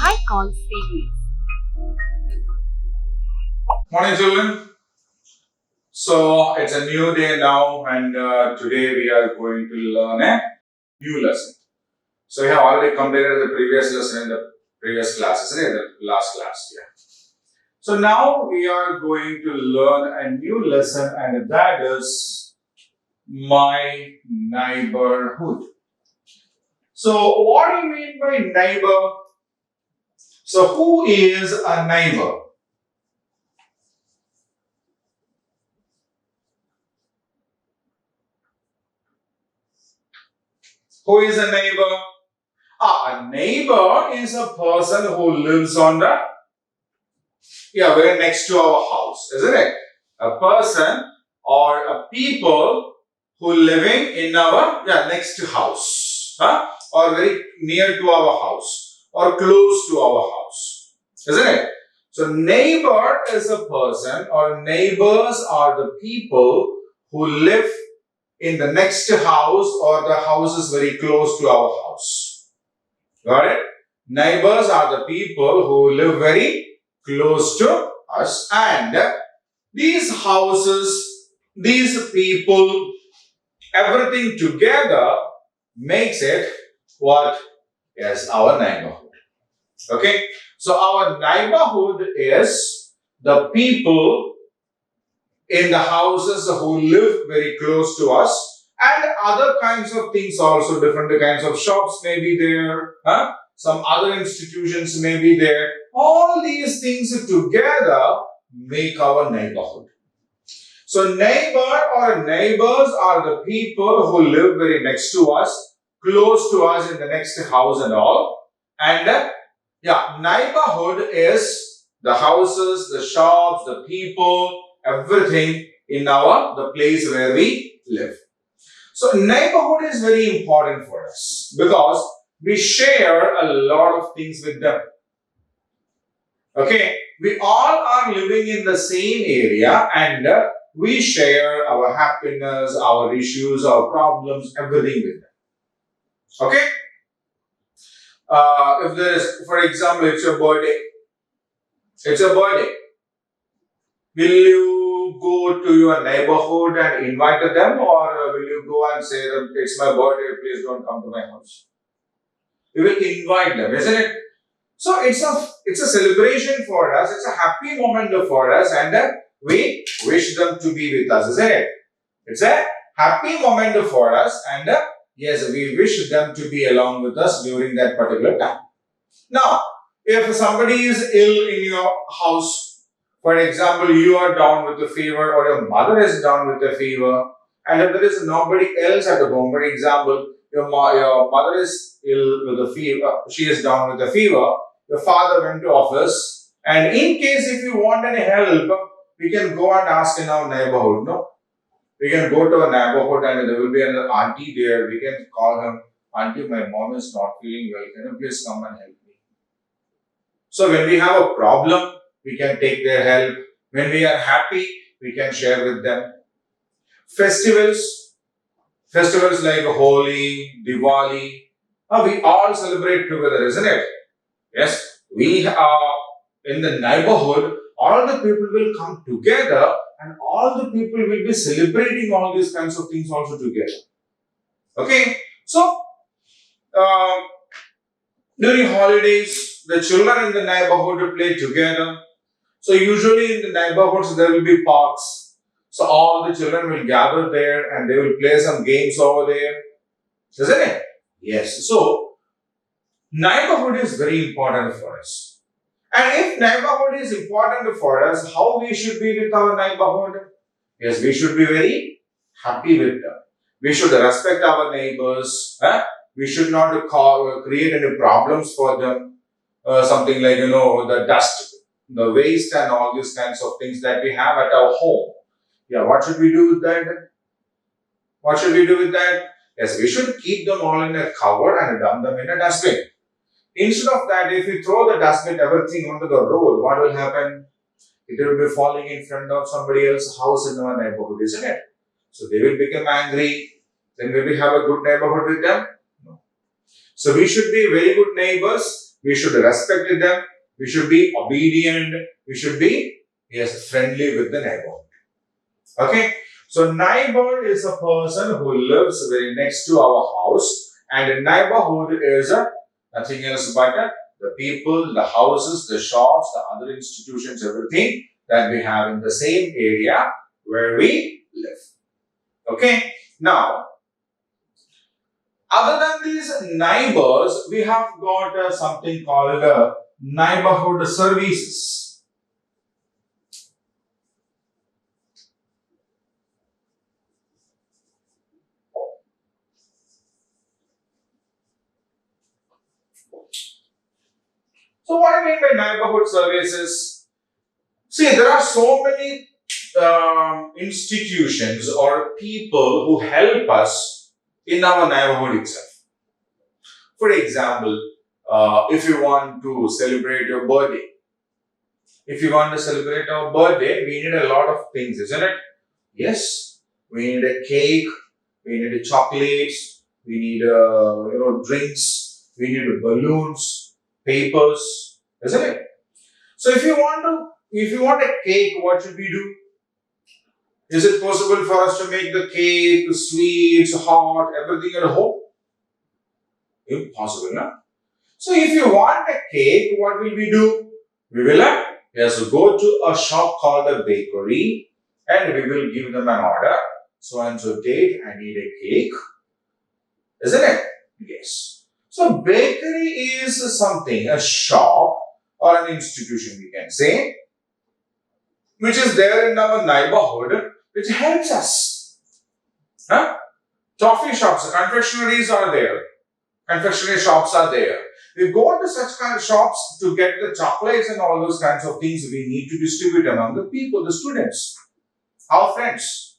high call series. Morning, children. So it's a new day now, and today we are going to learn a new lesson. So we have already completed the previous lesson in the previous class, isn't it? The last class, yeah. So now we are going to learn a new lesson, and that is my neighborhood. So what do you mean by neighbor? So who is a neighbor? Who is a neighbor? A neighbor is a person who lives on the, very next to our house, isn't it? A person or a people who living in our, next to house, or very near to our house or close to our house, isn't it? So neighbor is a person or neighbors are the people who live in the next house or the house is very close to our house. Got it? Neighbors are the people who live very close to us, and these houses, these people, everything together makes it what? Yes, our neighborhood. Okay? So our neighborhood is the people in the houses who live very close to us, and other kinds of things also, different kinds of shops may be there, some other institutions may be there. All these things together make our neighborhood. So neighbor or neighbors are the people who live very next to us, close to us in the next house and all. And neighborhood is the houses, the shops, the people, everything in the place where we live. So neighborhood is very important for us because we share a lot of things with them. Okay, we all are living in the same area, and we share our happiness, our issues, our problems, everything with them. Okay? If there is, for example, it's your birthday. It's your birthday. Will you go to your neighborhood and invite them, or will you go and say that it's my birthday, please don't come to my house? We will invite them, isn't it? So it's a celebration for us. It's a happy moment for us, and we wish them to be with us, isn't it? It's a happy moment for us, and yes, we wish them to be along with us during that particular time. Now, if somebody is ill in your house, for example, you are down with a fever, or your mother is down with a fever, and if there is nobody else at home, for example, your mother is ill with a fever, she is down with a fever, your father went to office, and in case if you want any help, we can go and ask in our neighborhood, no? We can go to a neighborhood and there will be an auntie there. We can call him, auntie, my mom is not feeling well. Can you please come and help me? So when we have a problem, we can take their help. When we are happy, we can share with them. Festivals like Holi, Diwali, we all celebrate together, isn't it? Yes, we are in the neighborhood, all the people will come together and all the people will be celebrating all these kinds of things also together. Okay, so during holidays, the children in the neighborhood play together. So usually in the neighborhoods there will be parks. So all the children will gather there and they will play some games over there. Isn't it? Yes. So neighborhood is very important for us. And if neighborhood is important for us, how we should be with our neighborhood? Yes, we should be very happy with them. We should respect our neighbors. We should not create any problems for them. Something like, the dust, the waste and all these kinds of things that we have at our home. Yeah, what should we do with that? What should we do with that? Yes, we should keep them all in a cover and dump them in a dustbin. Instead of that, if we throw the dustbin, everything onto the road, what will happen? It will be falling in front of somebody else's house in our neighborhood, isn't it? So they will become angry. Then will we have a good neighborhood with them? No. So we should be very good neighbors. We should respect them. We should be obedient. We should be, yes, friendly with the neighbor. Okay. So neighbor is a person who lives very next to our house, and a neighborhood is nothing else but the people, the houses, the shops, the other institutions, everything that we have in the same area where we live. Okay. Now, other than these neighbors, we have got something called neighborhood services. So, what I mean by neighborhood services? See, there are so many institutions or people who help us in our neighborhood itself. For example, if you want to celebrate your birthday, if you want to celebrate our birthday, we need a lot of things, isn't it? Yes, we need a cake, we need chocolates, we need drinks, we need balloons, papers, isn't it? So if you want a cake, what should we do? Is it possible for us to make the cake sweet, hot, everything at home? Impossible, no? So if you want a cake, what will we do? We will go to a shop called a bakery and we will give them an order. So and so date, I need a cake. Isn't it? Yes. So bakery is something, a shop or an institution we can say, which is there in our neighborhood, which helps us. Huh? Toffee shops, confectionaries are there. Confectionery shops are there. We go to such kind of shops to get the chocolates and all those kinds of things we need to distribute among the people, the students, our friends.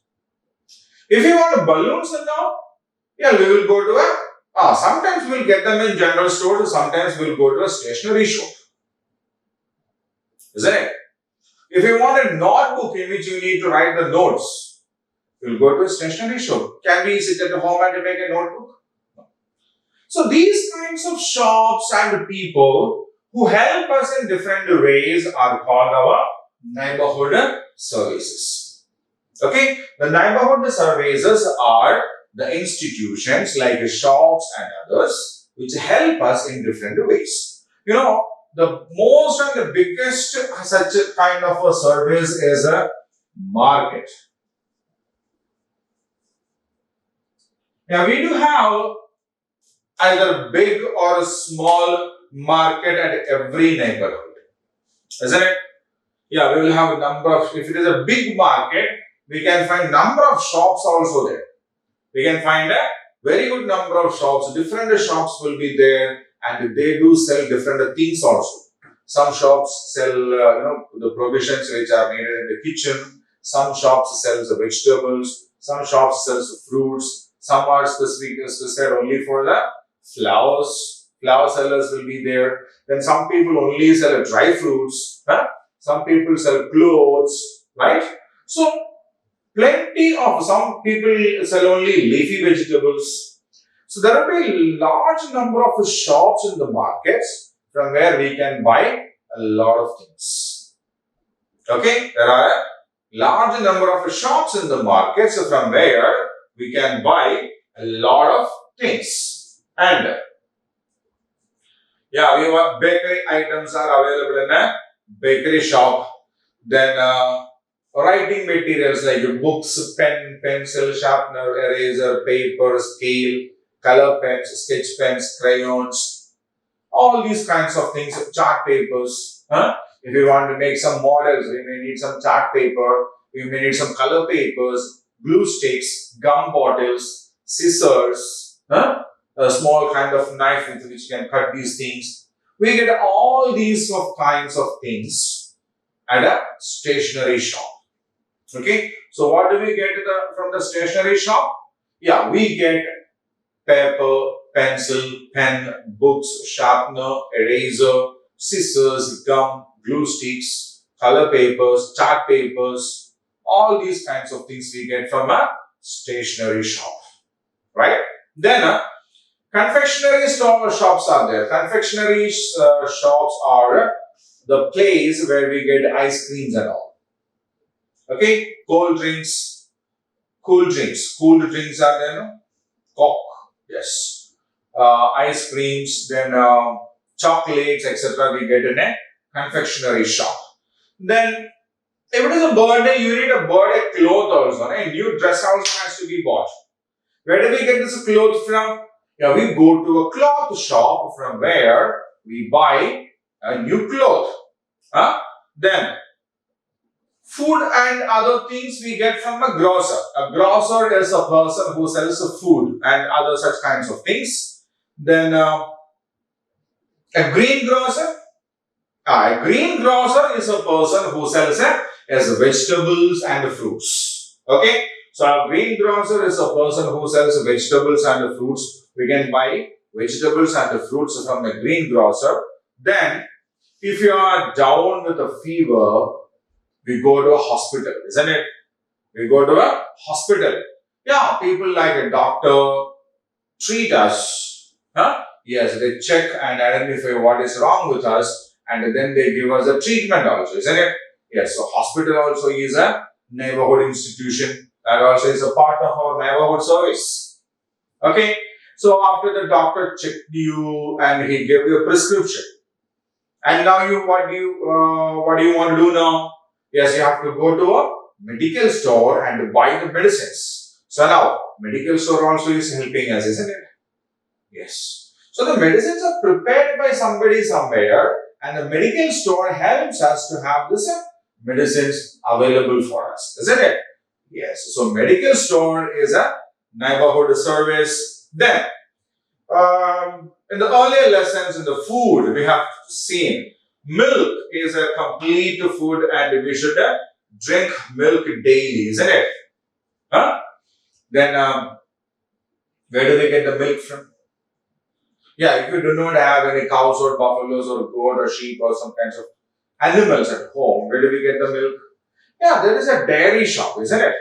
If you want balloons and all, yeah, we will go to sometimes we'll get them in general stores, sometimes we'll go to a stationery shop. Isn't it? If you want a notebook in which you need to write the notes, we'll go to a stationery shop. Can we sit at home and make a notebook? So these kinds of shops and people who help us in different ways are called our neighborhood services. Okay, the neighborhood services are the institutions like shops and others which help us in different ways. You know, the most and the biggest such a kind of a service is a market. Now we do have either big or a small market at every neighborhood, isn't it? Yeah, we will have a number of, if it is a big market, we can find number of shops also there. We can find a very good number of shops, different shops will be there and they do sell different things also. Some shops sell, the provisions which are needed in the kitchen. Some shops sell the vegetables. Some shops sell the fruits. Some are specified only for the flowers. Flower sellers will be there. Then some people only sell dry fruits. Huh? Some people sell clothes, right? So plenty of, some people sell only leafy vegetables. So there will be a large number of shops in the markets from where we can buy a lot of things. Okay, there are a large number of shops in the markets from where we can buy a lot of things. And yeah, we have bakery items are available in a bakery shop. Then writing materials like books, pen, pencil, sharpener, eraser, paper, scale, color pens, sketch pens, crayons, all these kinds of things, chart papers. Huh? If you want to make some models, you may need some chart paper, you may need some color papers, glue sticks, gum bottles, scissors, a small kind of knife with which you can cut these things. We get all these kinds of things at a stationery shop. Okay, so what do we get from the stationery shop? Yeah, we get paper, pencil, pen, books, sharpener, eraser, scissors, gum, glue sticks, color papers, chart papers, all these kinds of things we get from a stationery shop, right? Then Confectionery shops are there. Confectionery shops are the place where we get ice creams and all. Okay, cold drinks, cool drinks, cooled drinks are there, no? Coke, yes. Ice creams, then chocolates, etc. We get in a confectionery shop. Then, if it is a birthday, you need a birthday cloth also. A new dress also has to be bought. Where do we get this clothes from? Yeah, we go to a cloth shop from where we buy a new cloth. Huh? Then, food and other things we get from a grocer. A grocer is a person who sells food and other such kinds of things. Then, a greengrocer. A greengrocer is a person who sells as vegetables and fruits. Okay. So a greengrocer is a person who sells vegetables and fruits. We can buy vegetables and fruits from a greengrocer. Then, if you are down with a fever, we go to a hospital, isn't it? We go to a hospital. Yeah, people like a doctor treat us. Huh? Yes, they check and identify what is wrong with us, and then they give us a treatment also, isn't it? Yes, so hospital also is a neighborhood institution. That also is a part of our neighborhood service. Okay, so after the doctor checked you and he gave you a prescription, and now what do you want to do now? Yes, you have to go to a medical store and buy the medicines. So now medical store also is helping us, isn't it? Yes. So the medicines are prepared by somebody somewhere, and the medical store helps us to have this medicines available for us, isn't it? Yes. So medical store is a neighborhood service. Then, in the earlier lessons in the food, we have seen milk is a complete food, and we should drink milk daily, isn't it? Huh? Then, where do we get the milk from? Yeah, if you do not have any cows or buffaloes or goat or sheep or some kinds of animals at home, where do we get the milk? Yeah, there is a dairy shop, isn't it?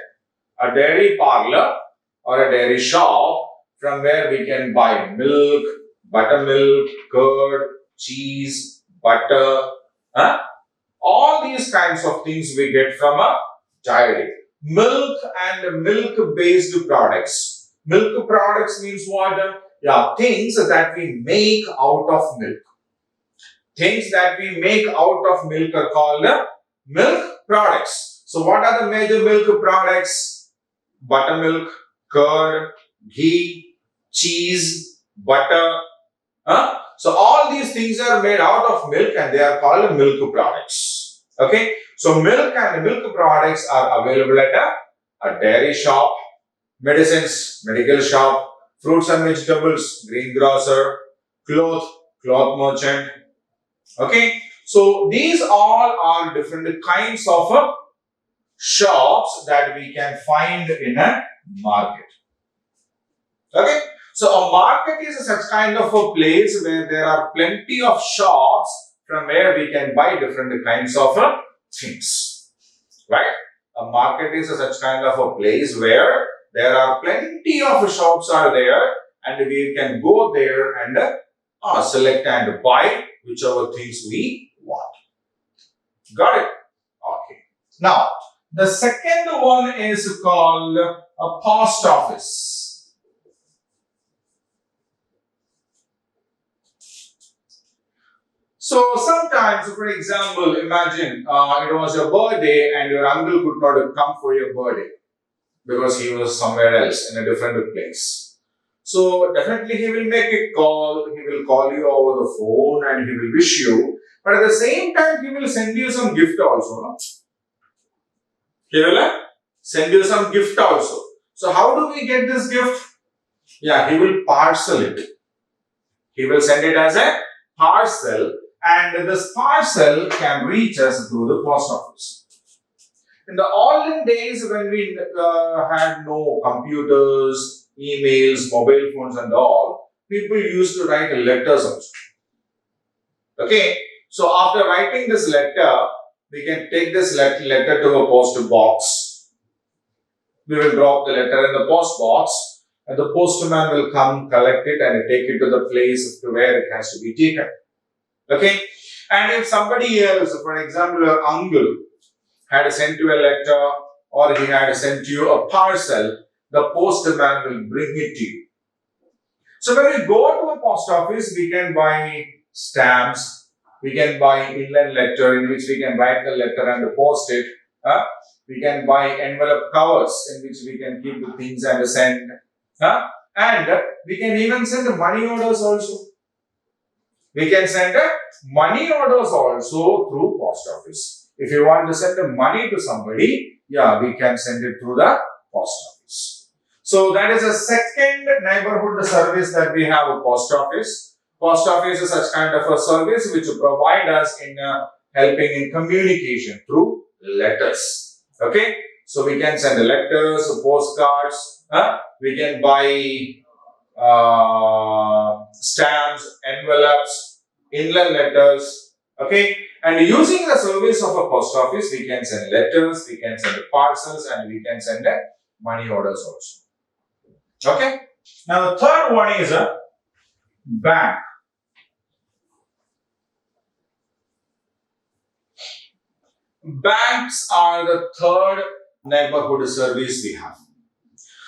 A dairy parlor or a dairy shop from where we can buy milk, buttermilk, curd, cheese, butter, huh? All these kinds of things we get from a dairy. Milk and milk-based products. Milk products means what? Yeah, things that we make out of milk. Things that we make out of milk are called milk products. So what are the major milk products? Buttermilk, curd, ghee, cheese, butter. Huh? So all these things are made out of milk and they are called milk products. Okay. So milk and milk products are available at a dairy shop, medicines, medical shop, fruits and vegetables, greengrocer, cloth merchant. Okay. So these all are different kinds of shops that we can find in a market. Okay. So a market is such kind of a place where there are plenty of shops from where we can buy different kinds of things. Right? A market is such kind of a place where there are plenty of shops are there and we can go there and select and buy whichever things we want. Got it? Okay. Now, the second one is called a post office. So sometimes, for example, imagine it was your birthday and your uncle could not come for your birthday because he was somewhere else in a different place. So definitely he will make a call, he will call you over the phone and he will wish you. But at the same time, he will send you some gift also. No? He will send you some gift also. So how do we get this gift? Yeah, he will parcel it. He will send it as a parcel. And this parcel can reach us through the post office. In the olden days when we had no computers, emails, mobile phones and all, people used to write letters also. Okay, so after writing this letter, we can take this letter to a post box. We will drop the letter in the post box. and the postman will come, collect it, and take it to the place to where it has to be taken. Okay? And if somebody else, for example, your uncle had sent you a letter or he had sent you a parcel, the postman will bring it to you. So when we go to a post office, we can buy stamps, we can buy inland letter in which we can write the letter and post it. We can buy envelope covers in which we can keep the things and send. And we can even send money orders also. We can send money orders also through post office. If you want to send money to somebody, we can send it through the post office. So that is a second neighborhood service that we have, a post office. Post office is such kind of a service which provide us in helping in communication through letters. Okay, so we can send letters, postcards. We can buy stamps, envelopes, inland letters. Okay, and using the service of a post office, we can send letters, we can send parcels, and we can send money orders also. Okay, now the third one is a bank. Banks are the third neighborhood service we have.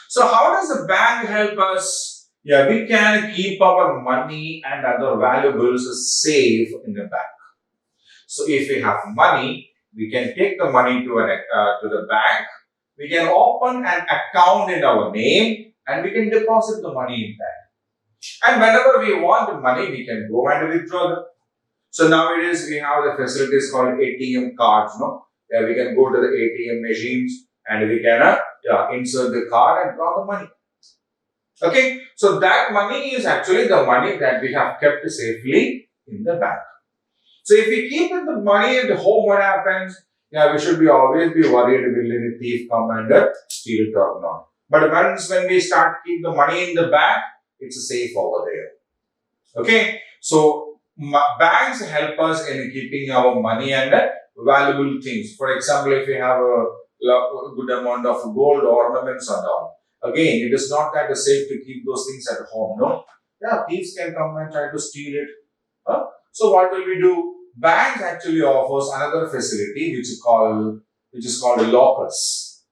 So how does the bank help us? We can keep our money and other valuables safe in the bank. So if we have money, we can take the money to the bank. We can open an account in our name and we can deposit the money in that. And whenever we want the money, we can go and withdraw them. So nowadays we have the facilities called ATM cards, we can go to the ATM machines and we can insert the card and draw the money. Okay, so that money is actually the money that we have kept safely in the bank. So if we keep the money at home, what happens? We should always be worried will any thief come and steal it or not. But once when we start keep the money in the bank, it's safe over there. Okay, so banks help us in keeping our money and valuable things. For example, if we have a good amount of gold ornaments and all, again, it is not that safe to keep those things at home. No, thieves can come and try to steal it. So what will we do? Banks actually offers another facility which is called lockers.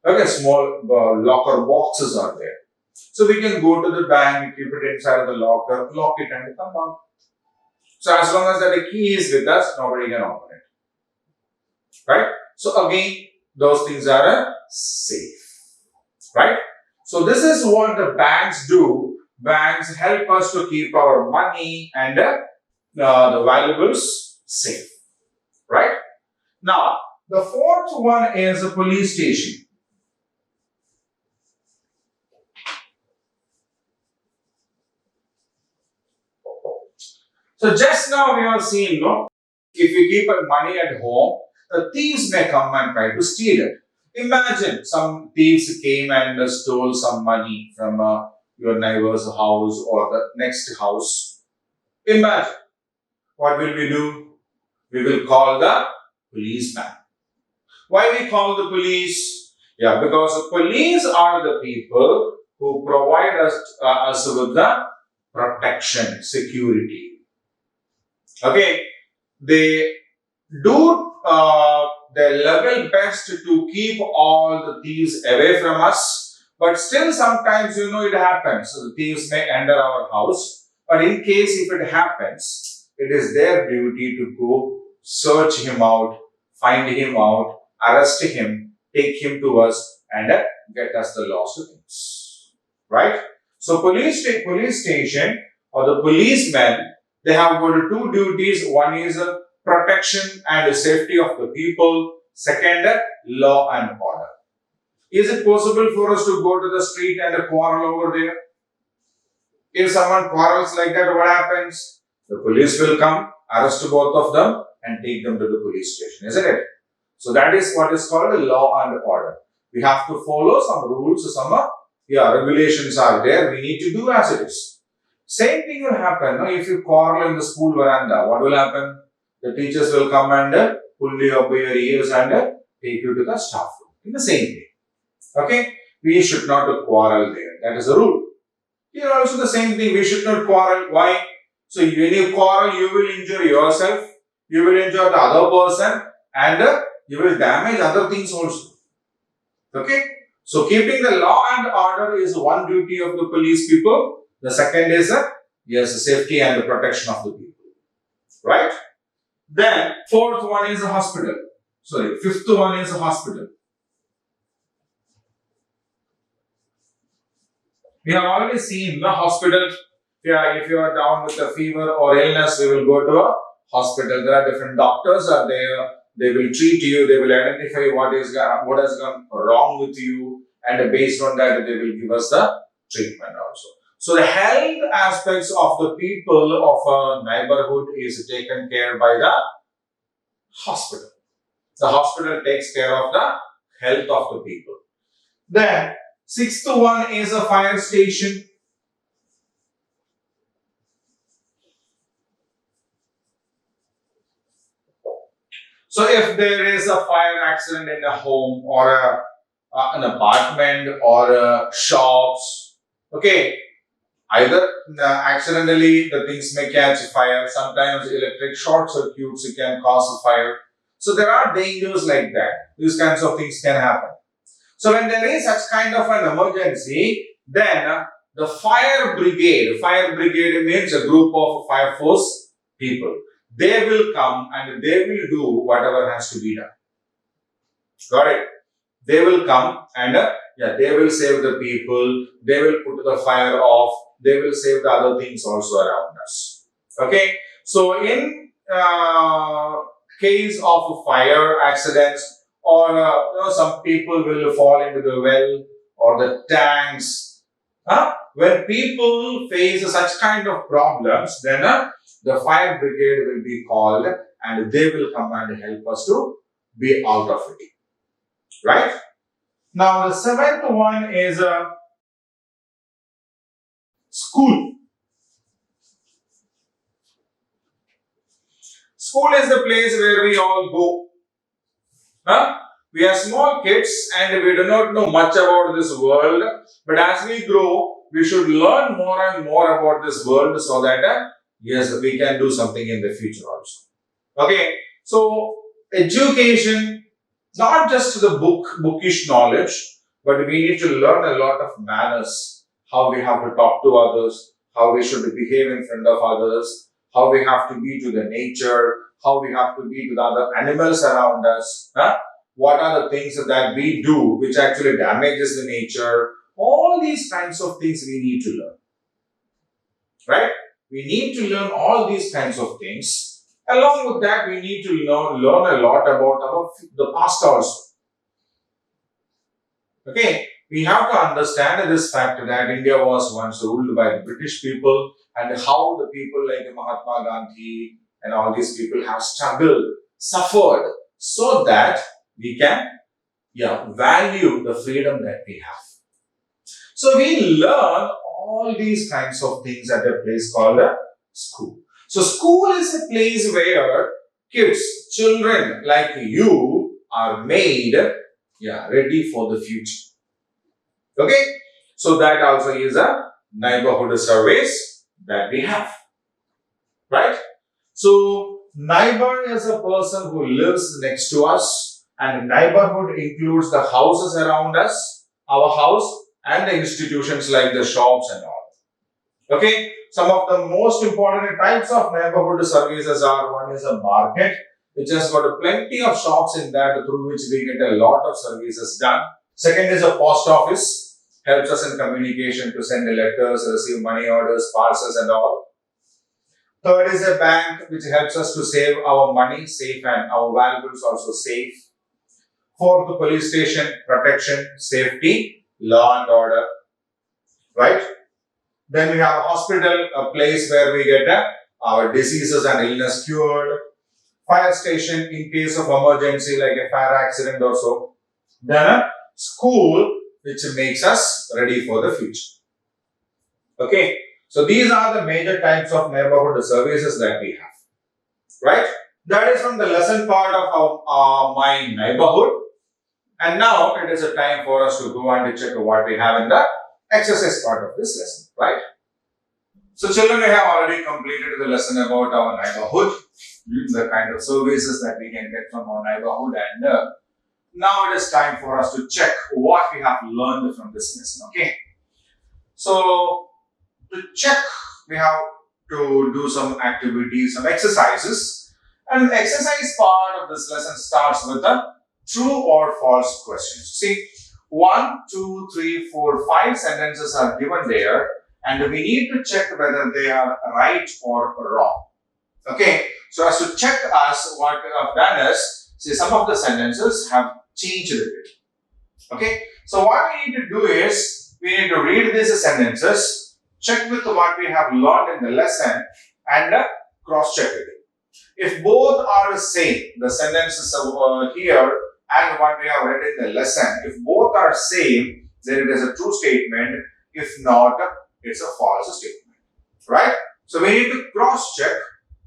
Okay, small locker boxes are there. So we can go to the bank, keep it inside the locker, lock it and come out. So as long as the key is with us, nobody can open it. Right? So again, those things are safe. Right? So this is what the banks do. Banks help us to keep our money and the valuables safe. Right? Now, the fourth one is a police station. So just now we have seen, if you keep money at home, the thieves may come and try to steal it. Imagine some thieves came and stole some money from your neighbor's house or the next house. Imagine. What will we do? We will call the policeman. Why we call the police? Because the police are the people who provide us with the protection, security. Okay, they do their level best to keep all the thieves away from us, but still sometimes it happens. So the thieves may enter our house, but in case if it happens, it is their duty to go search him out, find him out, arrest him, take him to us, and get us the lost things. Right? So police station or the policemen, they have got two duties. One is protection and safety of the people. Second, law and order. Is it possible for us to go to the street and quarrel over there? If someone quarrels like that, what happens? The police will come, arrest both of them and take them to the police station, isn't it? So that is what is called a law and order. We have to follow some rules, some regulations are there. We need to do as it is. Same thing will happen if you quarrel in the school veranda. What will happen? The teachers will come and pull you up by your ears and take you to the staff room. In the same way. Okay? we should not quarrel there. That is the rule. Here also the same thing, we should not quarrel. Why? So when you quarrel, you will injure yourself, you will injure the other person, and you will damage other things also. Okay? So keeping the law and order is one duty of the police people. The second is yes, the safety and the protection of the people. Right? Then fourth one is a hospital. Sorry, fifth one is a hospital. We have already seen the hospital. Yeah, if you are down with a fever or illness, we will go to a hospital. There are different doctors are there. They will treat you. They will identify what has gone wrong with you, and based on that, they will give us the treatment also. So the health aspects of the people of a neighborhood is taken care by the hospital. The hospital takes care of the health of the people. Then sixth one is a fire station. So if there is a fire accident in a home or an apartment or shops, okay, either accidentally the things may catch fire. Sometimes electric short circuits can cause a fire. So there are dangers like that. These kinds of things can happen. So when there is such kind of an emergency, then the fire brigade means a group of fire force people. They will come and they will do whatever has to be done. Got it? They will come and they will save the people. They will put the fire off. They will save the other things also around us. Okay? So in case of fire accidents, or some people will fall into the well or the tanks. When people face such kind of problems, then the fire brigade will be called and they will come and help us to be out of it. Right? Now the seventh one is a school. School is the place where we all go. We are small kids and we do not know much about this world. But as we grow, we should learn more and more about this world so that yes, we can do something in the future also. Okay, so education, not just the bookish knowledge, but we need to learn a lot of manners, how we have to talk to others, how we should behave in front of others, how we have to be to the nature, how we have to be to the other animals around us. What are the things that we do which actually damages the nature? All these kinds of things we need to learn. Right? We need to learn all these kinds of things. Along with that, we need to learn a lot about the past also. Okay? We have to understand this fact that India was once ruled by the British people and how the people like Mahatma Gandhi and all these people have struggled, suffered, so that we can value the freedom that we have. So we learn all these kinds of things at a place called a school. So school is a place where kids, children like you are made ready for the future. Okay? So that also is a neighborhood service that we have. Right? So neighbor is a person who lives next to us, and neighborhood includes the houses around us, our house, and the institutions like the shops and all. Okay, some of the most important types of neighborhood services are: one is a market, which has got plenty of shops in that through which we get a lot of services done. Second is a post office, helps us in communication to send letters, receive money orders, parcels and all. Third is a bank, which helps us to save our money safe and our valuables also safe. Fourth, the police station, protection, safety, law and order. Right? Then we have a hospital, a place where we get our diseases and illness cured. Fire station, in case of emergency like a fire accident or so. Then a school, which makes us ready for the future. Okay? So these are the major types of neighborhood services that we have. Right? That is from the lesson part of my neighborhood. And now it is a time for us to go and check what we have in the exercise part of this lesson, right? So children, we have already completed the lesson about our neighborhood, the kind of services that we can get from our neighborhood, and now it is time for us to check what we have learned from this lesson, okay? So to check, we have to do some activities, some exercises, and the exercise part of this lesson starts with the true or false questions. See, 1, 2, 3, 4, 5 sentences are given there, and we need to check whether they are right or wrong. Okay, so as to check us, what we have done is, see, some of the sentences have changed a bit. Okay, so what we need to do is, we need to read these sentences, check with what we have learned in the lesson, and cross-check it. If both are the same, the sentences here and what we have read in the lesson, if both are same, then it is a true statement. If not, it's a false statement, right? So we need to cross-check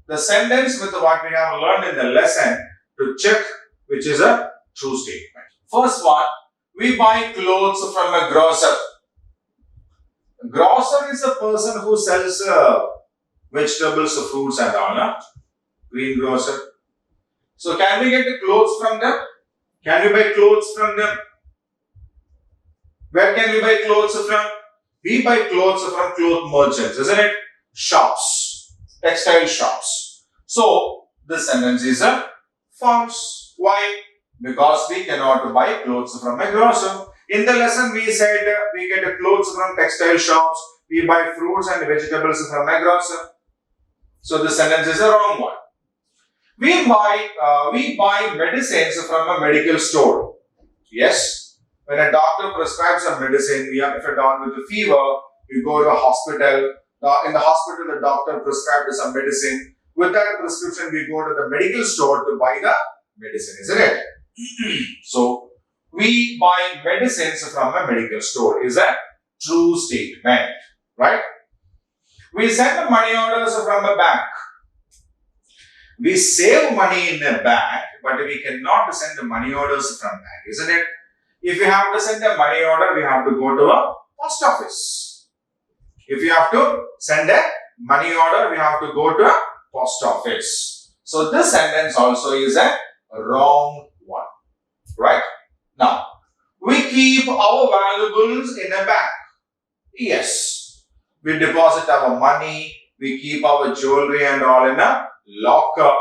the sentence with what we have learned in the lesson to check which is a true statement. First one, we buy clothes from a grocer. Grocer is a person who sells vegetables, fruits and all, no? Greengrocer. So can we get the clothes from them? Can we buy clothes from them? Where can we buy clothes from? We buy clothes from cloth merchants, isn't it? Shops, textile shops. So this sentence is a false. Why? Because we cannot buy clothes from a grocer. In the lesson we said we get clothes from textile shops, we buy fruits and vegetables from a grocer. So this sentence is a wrong one. We buy medicines from a medical store. Yes, when a doctor prescribes a medicine, if you're down with a fever, you go to a hospital. In the hospital, the doctor prescribed some medicine. With that prescription, we go to the medical store to buy the medicine, isn't it? So, we buy medicines from a medical store is a true statement, right? We send money orders from a bank. We save money in a bank, but we cannot send money orders from bank, isn't it? If you have to send a money order, we have to go to a post office. If you have to send a money order, we have to go to a post office. So this sentence also is a wrong one, right? Now, we keep our valuables in a bank. Yes, we deposit our money, we keep our jewelry and all in a locker.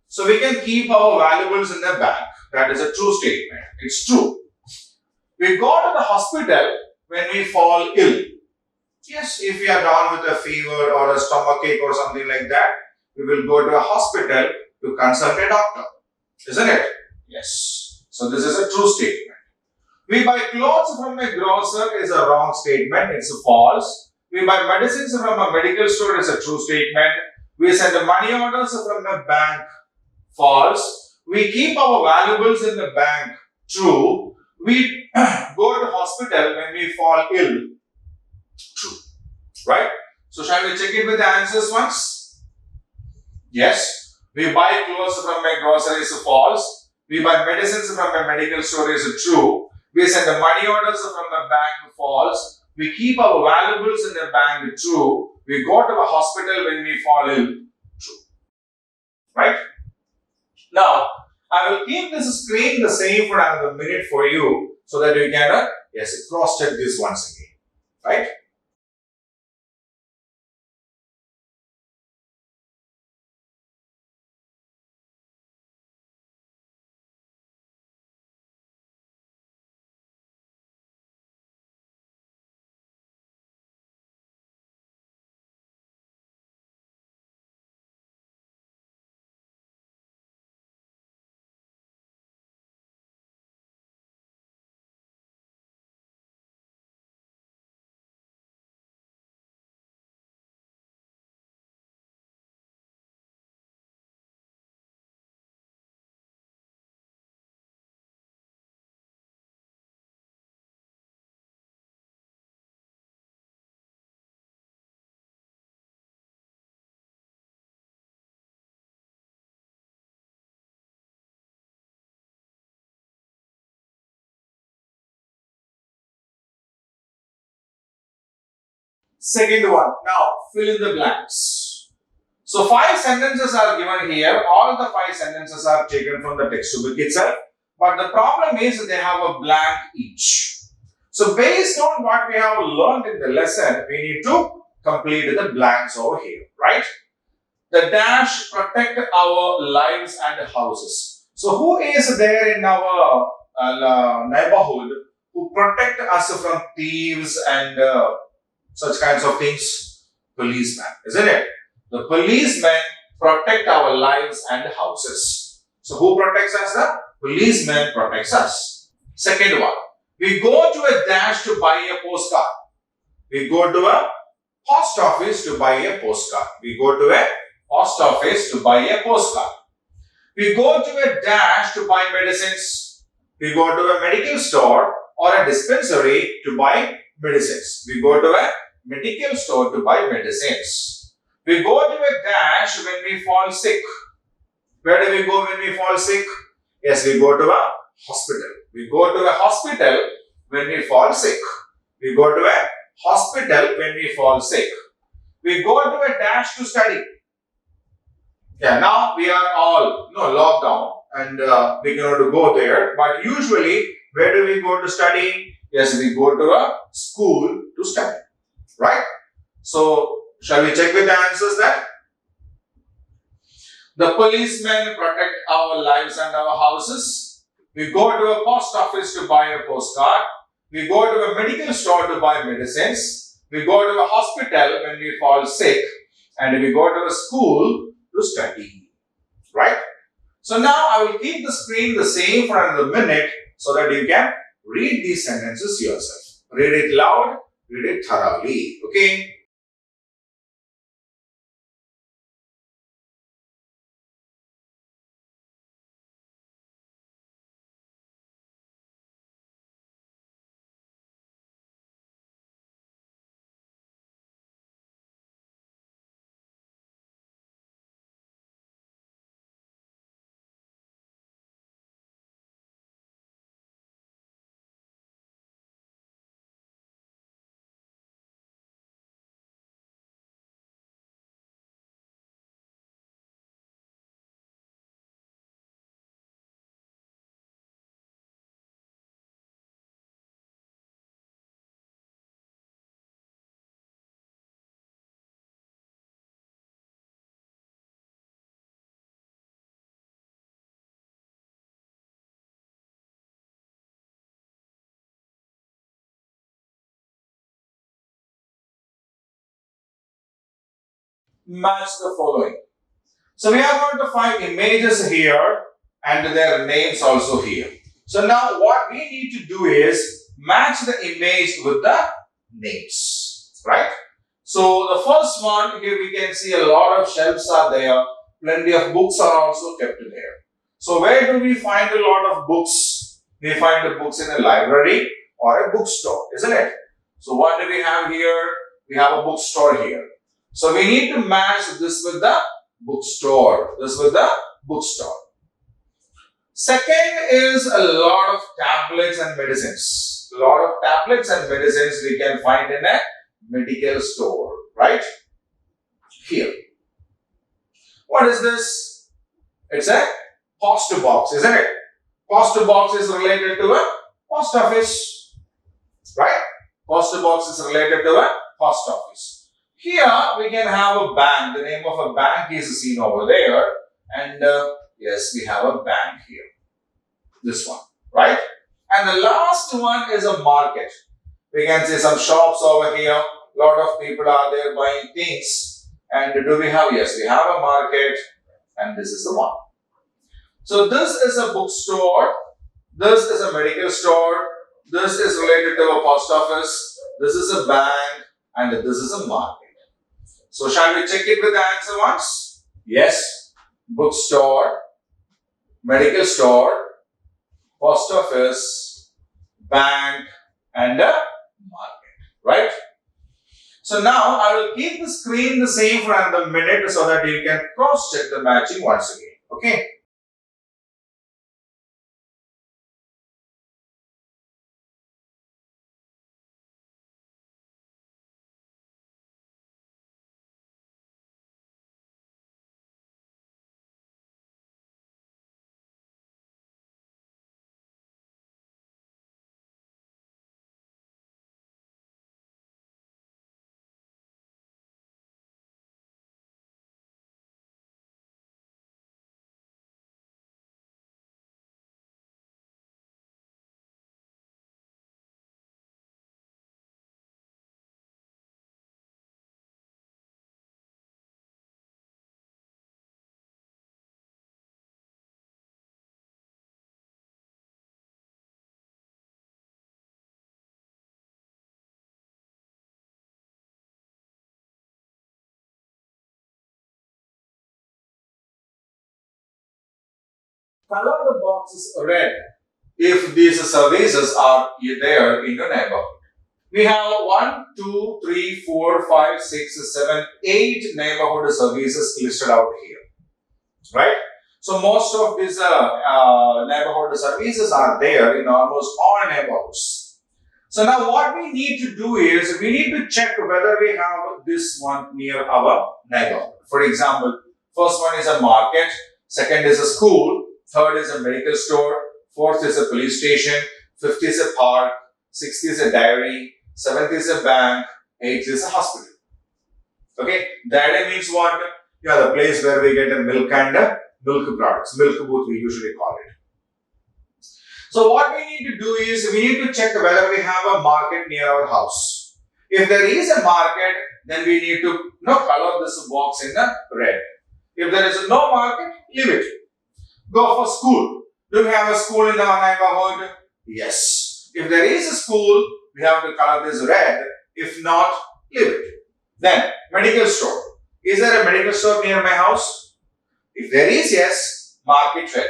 So we can keep our valuables in the bank. That is a true statement. It's true. We go to the hospital when we fall ill. Yes, if we are down with a fever or a stomachache or something like that, we will go to a hospital to consult a doctor. Isn't it? Yes. So this is a true statement. We buy clothes from a grocer is a wrong statement. It's a false. We buy medicines from a medical store is a true statement. We send money orders from a bank. False. We keep our valuables in the bank. True. We go to hospital when we fall ill. True. Right? So shall we check it with the answers once? Yes. We buy clothes from a grocery is false. We buy medicines from a medical store is true. We send the money orders from the bank false. We keep our valuables in the bank true. We go to a hospital when we fall ill. True. Right? Now, I will keep this screen the same for another minute for you so that you can cross check this once again. Right? Second one. Now fill in the blanks. So 5 sentences are given here. All the 5 sentences are taken from the textbook itself. But the problem is they have a blank each. So based on what we have learned in the lesson, we need to complete the blanks over here, right? The dash protect our lives and houses. So who is there in our neighborhood who protect us from thieves and such kinds of things? Policemen, isn't it? The policemen protect our lives and houses. So who protects us? The policeman protects us. Second one, we go to a dash to buy a postcard. We go to a post office to buy a postcard. We go to a post office to buy a postcard. We go to a dash to buy medicines. We go to a medical store or a dispensary to buy medicines. We go to a medical store to buy medicines. We go to a dash when we fall sick. Where do we go when we fall sick? Yes, we go to a hospital. We go to a hospital when we fall sick. We go to a hospital when we fall sick. We go to a dash to study. Yeah, now we are all locked down and we cannot go there. But usually, where do we go to study? Yes, we go to a school to study. Right? So, shall we check with the answers then? The policemen protect our lives and our houses. We go to a post office to buy a postcard. We go to a medical store to buy medicines. We go to a hospital when we fall sick. And we go to a school to study. Right? So now I will keep the screen the same for another minute so that you can read these sentences yourself. Read it loud, read it thoroughly. Okay? Match the following. So we are going to find images here and their names also here. So now what we need to do is match the image with the names, right? So the first one here we can see a lot of shelves are there, plenty of books are also kept there. So where do we find a lot of books? We find the books in a library or a bookstore, isn't it? So what do we have here? We have a bookstore here. So we need to match this with the bookstore. This with the bookstore. Second is a lot of tablets and medicines. A lot of tablets and medicines we can find in a medical store, right? Here. What is this? It's a post box, isn't it? Post box is related to a post office, right? Post box is related to a post office. Here we can have a bank. The name of a bank is seen over there. And yes, we have a bank here. This one, right? And the last one is a market. We can see some shops over here. A lot of people are there buying things. And do we have? Yes, we have a market. And this is the one. So this is a bookstore. This is a medical store. This is related to a post office. This is a bank. And this is a market. So shall we check it with the answer once? Yes. Bookstore, medical store, post office, bank, and a market. Right? So now I will keep the screen the same for another minute so that you can cross-check the matching once again. Okay? color the boxes red if these services are there in your neighborhood. We have 1, 2, 3, 4, 5, 6, 7, 8 neighborhood services listed out here, right? So most of these neighborhood services are there in almost all neighborhoods. So now what we need to do is we need to check whether we have this one near our neighborhood. For example, first one is a market, second is a school, third is a medical store, fourth is a police station, fifth is a park, sixth is a dairy, seventh is a bank, eighth is a hospital. Okay, dairy means what? Yeah, the place where we get a milk and milk products, milk booth we usually call it. So what we need to do is we need to check whether we have a market near our house. If there is a market, then we need to color this box in red. If there is no market, leave it. Go for school. Do we have a school in our neighborhood? Yes. If there is a school, we have to color this red. If not, leave it. Then, medical store. Is there a medical store near my house? If there is, yes, mark it red.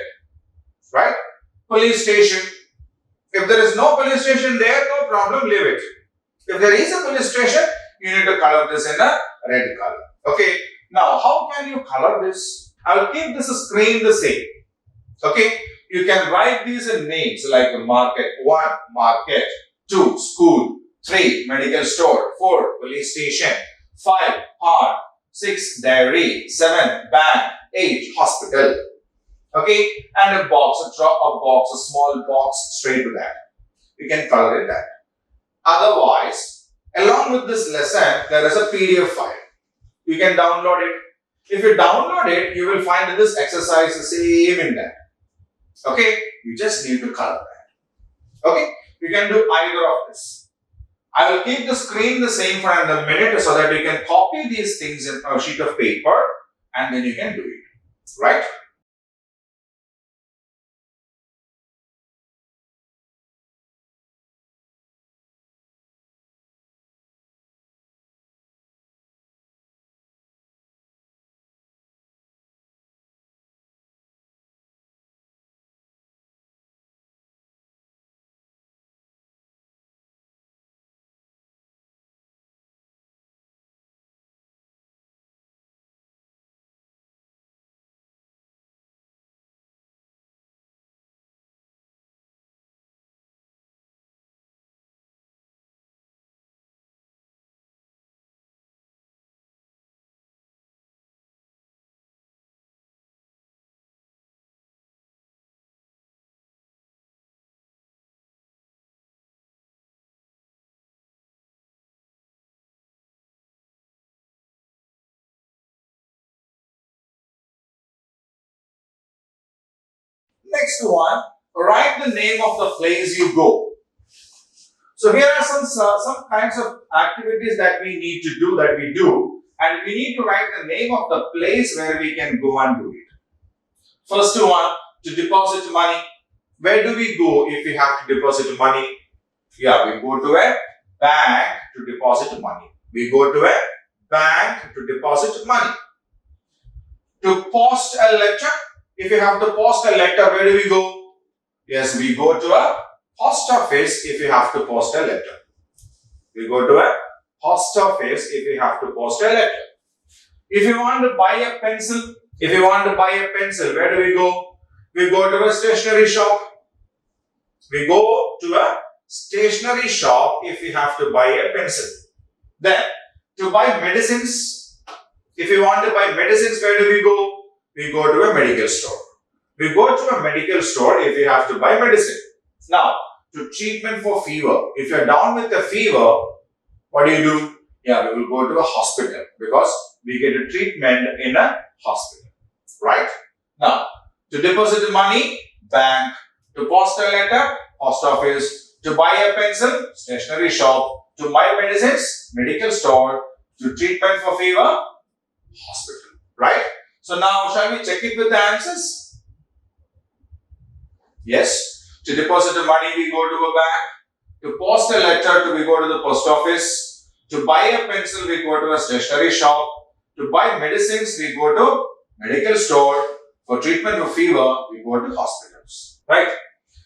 Right? Police station. If there is no police station there, no problem, leave it. If there is a police station, you need to color this in a red color. Okay. Now, how can you color this? I will keep this screen the same. Okay. You can write these in names like market 1, market 2, school, 3, medical store, 4, police station, 5, park, 6, dairy, 7, bank, 8, hospital. Okay, and a box, a small box straight to that. You can color it that. Otherwise, along with this lesson, there is a PDF file. You can download it. If you download it, you will find this exercise the same in there. Okay, you just need to color that. Okay, you can do either of this. I will keep the screen the same for another minute so that you can copy these things in a sheet of paper and then you can do it. Right? Next one, write the name of the place you go. So here are some kinds of activities that we need to do and we need to write the name of the place where we can go and do it. First one, to deposit money. Where do we go if we have to deposit money? Yeah, we go to a bank to deposit money. We go to a bank to deposit money. To post a letter. If you have to post a letter, where do we go? Yes, we go to a post office if you have to post a letter. We go to a post office if you have to post a letter. If you want to buy a pencil, where do we go? We go to a stationery shop. We go to a stationery shop if you have to buy a pencil. Then, to buy medicines, if you want to buy medicines, where do we go? We go to a medical store. We go to a medical store if you have to buy medicine. Now, to treatment for fever. If you are down with a fever, what do? Yeah, we will go to a hospital because we get a treatment in a hospital. Right? Now, to deposit money, bank. To post a letter, post office. To buy a pencil, stationery shop. To buy medicines, medical store. To treatment for fever, hospital. Right? So now, shall we check it with the answers? Yes. To deposit the money, we go to a bank. To post a letter, we go to the post office. To buy a pencil, we go to a stationery shop. To buy medicines, we go to medical store. For treatment of fever, we go to hospitals, right?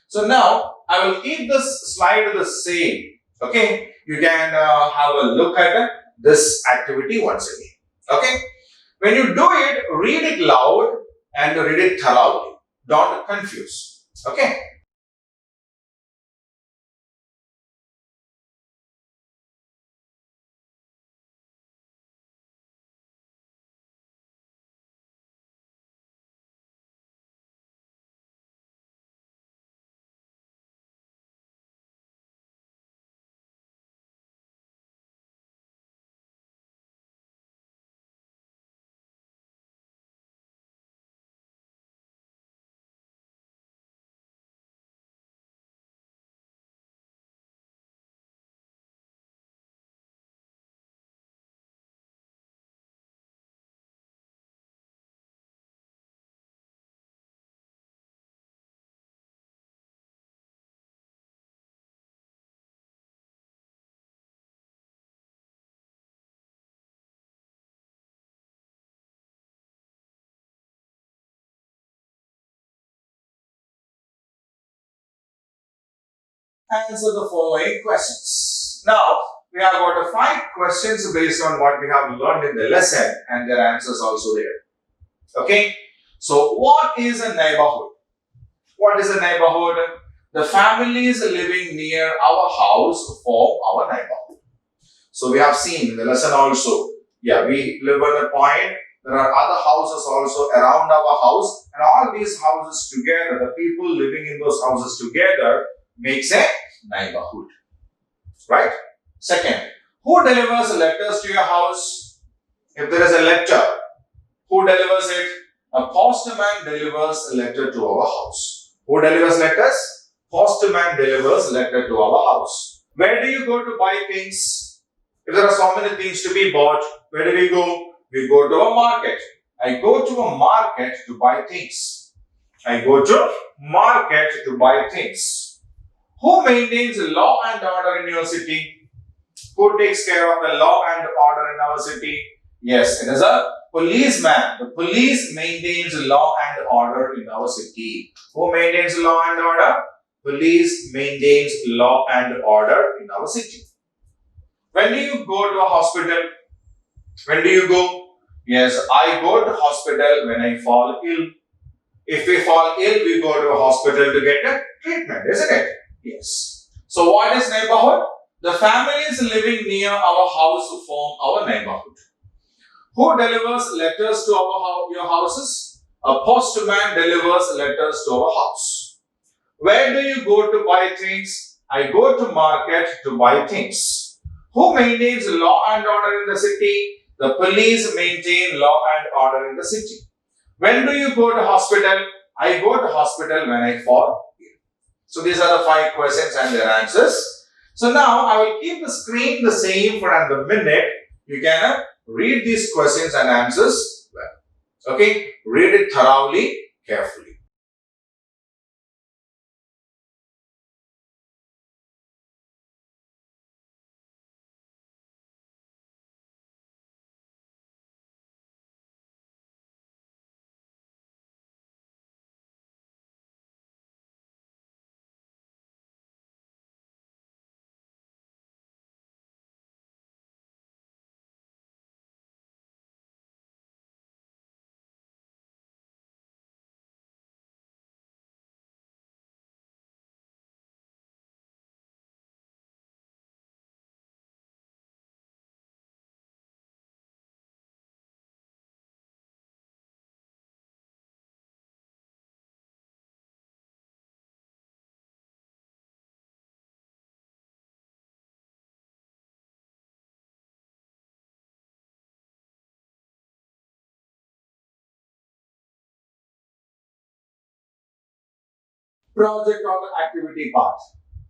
So now I will keep this slide the same. Okay, you can have a look at this activity once again. Okay, when you do it, read it loud and read it thoroughly. Don't confuse. Okay. Answer the following questions. Now, we have got 5 questions based on what we have learned in the lesson and their answers also there. Okay. So, what is a neighborhood? What is a neighborhood? The families living near our house form our neighborhood. So, we have seen in the lesson also. Yeah, we live on a point. There are other houses also around our house, and all these houses together, the people living in those houses together, makes a neighborhood. Right? Second, who delivers letters to your house? If there is a letter, who delivers it? A postman delivers a letter to our house. Who delivers letters? Postman delivers letter to our house. Where do you go to buy things? If there are so many things to be bought, where do we go? We go to a market. I go to a market to buy things. I go to market to buy things. Who maintains law and order in your city? Who takes care of the law and order in our city? Yes, it is a policeman. The police maintains law and order in our city. Who maintains law and order? Police maintains law and order in our city. When do you go to a hospital? When do you go? Yes, I go to hospital when I fall ill. If we fall ill, we go to a hospital to get a treatment, isn't it? Yes. So what is neighborhood? The families living near our house form our neighborhood. Who delivers letters to your houses? A postman delivers letters to our house. Where do you go to buy things? I go to market to buy things. Who maintains law and order in the city? The police maintain law and order in the city. When do you go to hospital? I go to hospital when I fall ill. So these are the 5 questions and their answers. So now I will keep the screen the same for another minute. You can read these questions and answers well. Okay, read it thoroughly, carefully. Project or the activity part.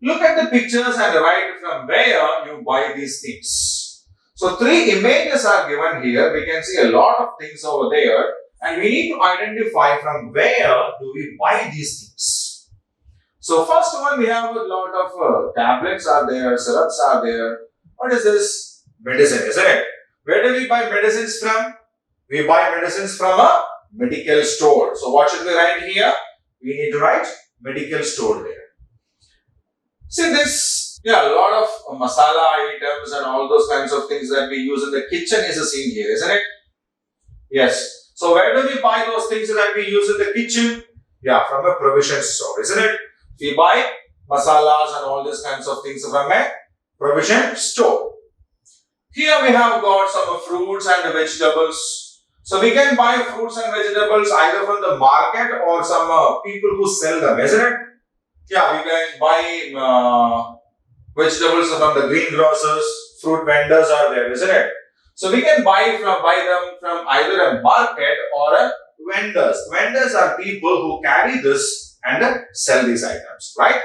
Look at the pictures and write from where you buy these things. So 3 images are given here. We can see a lot of things over there and we need to identify from where do we buy these things. So first one, we have a lot of tablets are there, syrups are there. What is this? Medicine, isn't it? Where do we buy medicines from? We buy medicines from a medical store. So what should we write here? We need to write medical store there. See this, a lot of masala items and all those kinds of things that we use in the kitchen is seen here, isn't it? Yes. So where do we buy those things that we use in the kitchen? Yeah, from a provision store, isn't it? We buy masalas and all these kinds of things from a provision store. Here we have got some fruits and vegetables. So we can buy fruits and vegetables either from the market or some people who sell them, isn't it? Yeah, you can buy vegetables from the greengrocers, fruit vendors are there, isn't it? So we can buy them from either a market or a vendors. Vendors are people who carry this and sell these items, right?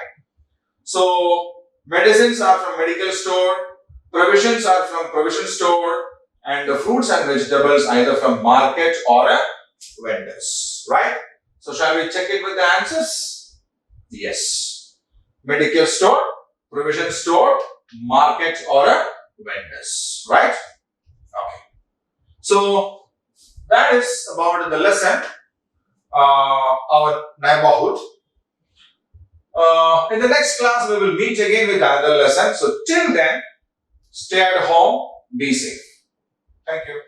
So medicines are from medical store, provisions are from provision store, and the fruits and vegetables either from market or a vendors, right? So shall we check it with the answers? Yes. Medical store, provision store, market or a vendors, right? Okay. So that is about the lesson, our neighborhood. In the next class, we will meet again with another lesson. So till then, stay at home, be safe. Thank you.